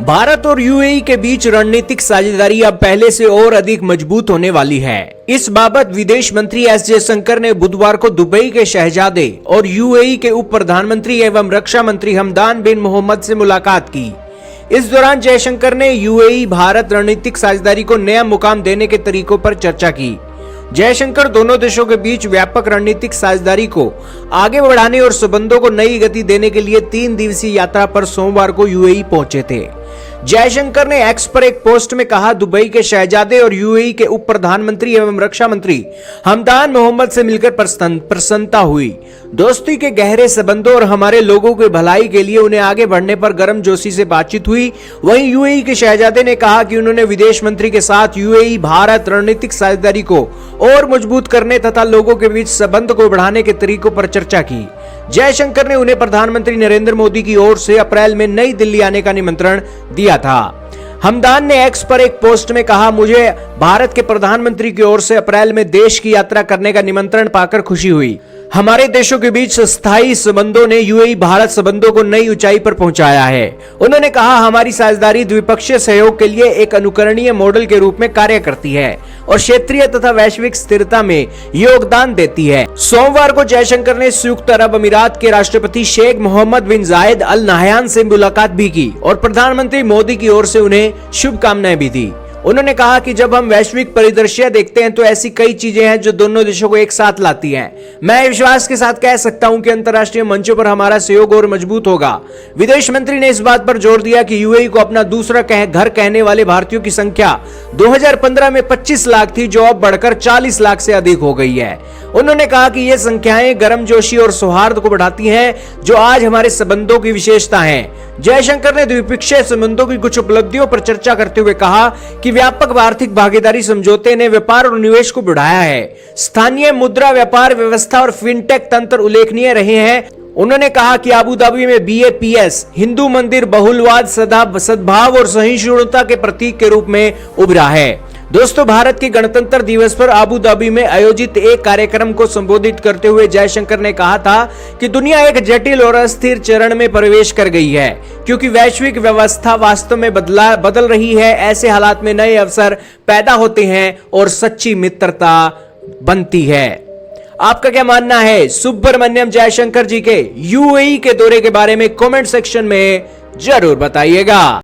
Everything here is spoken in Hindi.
भारत और यूएई के बीच रणनीतिक साझेदारी अब पहले से और अधिक मजबूत होने वाली है। इस बाबत विदेश मंत्री एस जयशंकर ने बुधवार को दुबई के शहजादे और यूएई के उप प्रधानमंत्री एवं रक्षा मंत्री हमदान बिन मोहम्मद से मुलाकात की। इस दौरान जयशंकर ने यूएई भारत रणनीतिक साझेदारी को नया मुकाम देने के तरीकों पर चर्चा की। जयशंकर दोनों देशों के बीच व्यापक रणनीतिक साझेदारी को आगे बढ़ाने और संबंधों को नई गति देने के लिए 3 दिवसीय यात्रा पर सोमवार को यूएई पहुंचे थे। जयशंकर ने एक्स पर एक पोस्ट में कहा, दुबई के शहजादे और यूएई के उप प्रधानमंत्री एवं रक्षा मंत्री हमदान मोहम्मद से मिलकर प्रसन्नता हुई। दोस्ती के गहरे संबंधों और हमारे लोगों की भलाई के लिए उन्हें आगे बढ़ने पर गर्मजोशी से बातचीत हुई। वहीं यूएई के शहजादे ने कहा कि उन्होंने विदेश मंत्री के साथ यूएई भारत रणनीतिक साझेदारी को और मजबूत करने तथा लोगों के बीच संबंध को बढ़ाने के तरीकों पर चर्चा की। जयशंकर ने उन्हें प्रधानमंत्री नरेंद्र मोदी की ओर से अप्रैल में नई दिल्ली आने का निमंत्रण दिया था। हमदान ने एक्स पर एक पोस्ट में कहा, मुझे भारत के प्रधानमंत्री की ओर से अप्रैल में देश की यात्रा करने का निमंत्रण पाकर खुशी हुई। हमारे देशों के बीच स्थायी संबंधों ने यूएई भारत संबंधों को नई ऊंचाई पर पहुंचाया है। उन्होंने कहा, हमारी साझेदारी द्विपक्षीय सहयोग के लिए एक अनुकरणीय मॉडल के रूप में कार्य करती है और क्षेत्रीय तथा वैश्विक स्थिरता में योगदान देती है। सोमवार को जयशंकर ने संयुक्त अरब अमीरात के राष्ट्रपति शेख मोहम्मद बिन जायद अल नाहयान से मुलाकात भी की और प्रधानमंत्री मोदी की ओर से उन्हें शुभकामनाएं भी दी। उन्होंने कहा कि जब हम वैश्विक परिदृश्य देखते हैं तो ऐसी कई चीजें हैं जो दोनों देशों को एक साथ लाती हैं। मैं विश्वास के साथ कह सकता हूं कि अंतर्राष्ट्रीय मंचों पर हमारा सहयोग और मजबूत होगा। विदेश मंत्री ने इस बात पर जोर दिया कि यूएई को अपना दूसरा घर कहने वाले भारतीयों की संख्या 2015 में 25 लाख थी, जो अब बढ़कर 40 लाख से अधिक हो गई है। उन्होंने कहा कि ये संख्याएं गर्मजोशी और सौहार्द को बढ़ाती हैं, जो आज हमारे संबंधों की विशेषता है। जयशंकर ने द्विपक्षीय संबंधों की कुछ उपलब्धियों पर चर्चा करते हुए कहा कि व्यापक आर्थिक भागीदारी समझौते ने व्यापार और निवेश को बढ़ाया है। स्थानीय मुद्रा व्यापार व्यवस्था और फिनटेक तंत्र उल्लेखनीय रहे हैं। उन्होंने कहा कि अबू धाबी में बीएपीएस हिंदू मंदिर बहुलवाद, सद्भाव और सहिष्णुता के प्रतीक के रूप में उभरा है। दोस्तों, भारत के गणतंत्र दिवस पर अबू धाबी में आयोजित एक कार्यक्रम को संबोधित करते हुए जयशंकर ने कहा था कि दुनिया एक जटिल और अस्थिर चरण में प्रवेश कर गई है, क्योंकि वैश्विक व्यवस्था वास्तव में बदल रही है। ऐसे हालात में नए अवसर पैदा होते हैं और सच्ची मित्रता बनती है। आपका क्या मानना है सुब्रमण्यम जयशंकर जी के यूएई के दौरे के बारे में? कमेंट सेक्शन में जरूर बताइएगा।